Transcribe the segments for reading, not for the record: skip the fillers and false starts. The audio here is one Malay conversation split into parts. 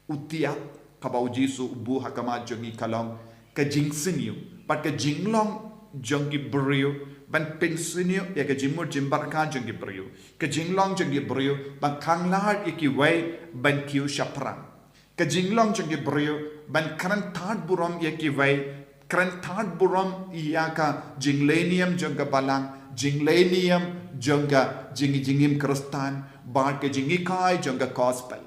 U thiat kaba U Jisu bu hakama jongi kalong ka jing siniu pat ka jinglong jongi brio ban pensinio ya ka jimur jimbarka jongi brio ka jinglong jongi brio ban kanglar iki wai ban kiu shaprang ka jinglong jongi brio ban kran thad buram yaki wai kran thad buram ya ka jinglenium jonga balang jinglenium jonga jingim kristan bad ka jingi kai jonga gospel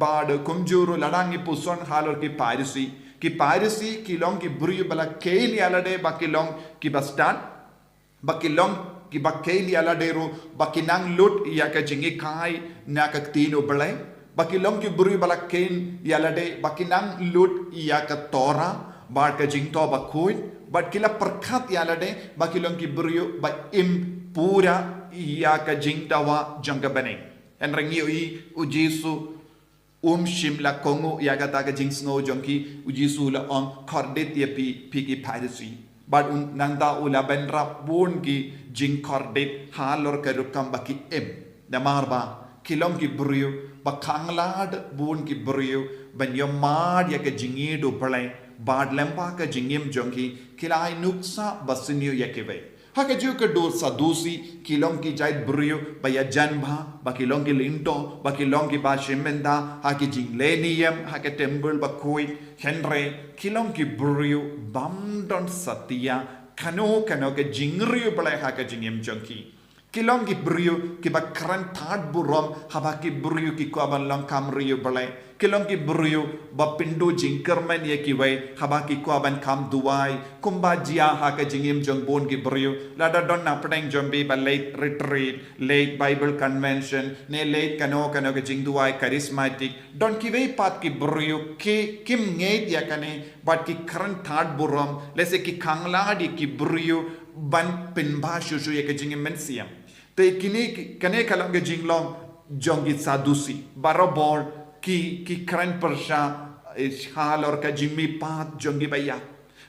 bad kumjuru ladangi puson halor ki parisi ki long ki brio bala keili alade bakilong ki bastan bakilong ki bakeli aladero bakinang lut ya ka jingi kai na ka tino balai bakilong ki buri balaken yalade bakinang lut ya ka tora bar ka jing to bakuin bat kila perkhat yalade bakilong ki buri ba im pura ya ka jing tawa jangka bane en rangi U Jisu shimla kongo ya ka ta ka jing snow jongki U Jisu la on kordet ya pi ki parisi but nangda ula benra bun ki jing kordet halor ka rukam baki em namarba kilong ki brio bakhanglad bun ki brio banyomad ya ka jingido balai bad lempa ka jingim jongki kilai nuksa basinyo ya ke ve haka ju ka do sadusi kilong ki jait brio baya janba bakilong ki linto bakilong ki ba shemenda haki jinglenium haka temple bakoi henre kilong ki brio bamdon satya kano ka jingrio balai haka jingim jongki kilong ki brio ki ba kran thad burom haba ki brio ki ko ban long kam rio balai kilong ki brio ba pindo jingkerman ye ki wai haba ki ko ban kam duai kumba jia ha ka jingim jong bon ki brio lada don na pdeng jombi ba late retreat late bible convention ne late kano ka jing duai charismatic don ki wai pat ki brio ki kim ngeit ya kane bat ki kran thad burom lese ki khangla di ki brio ban pinba shushu ye ka jingim mensiam te kini kane kalang ke jinglong jongi sadusi barobor ki kran persha halor ka jimmi pat jongi baya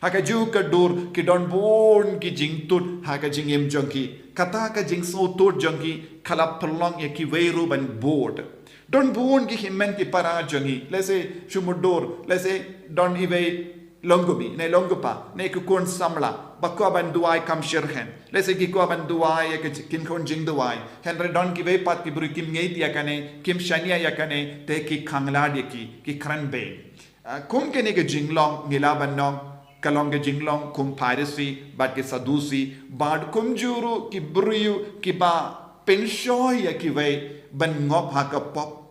haka ju ka dur ki don bon ki jingtut haka jingem jongi kata ka jing so tut jongi khala perlong ye ki weiru ban board don bon ki himmen ki para jongi lese shumudor lese don ive longobi ne longopa ne ku kon samla bakwa ban duai kam shirhen lese ki ko ban duai ke kin kon jing duai henre don ki ve pat ki buri kim ngeit ya kane kim shania ya kane te ki khangla de ki kran be kum ke ne ke jinglong ngila ban nong kalong ke jinglong kum parisi bat ke sadusi bad kum juru ki buriu ki ba pensho ya ki ve ban ngop ha ka pop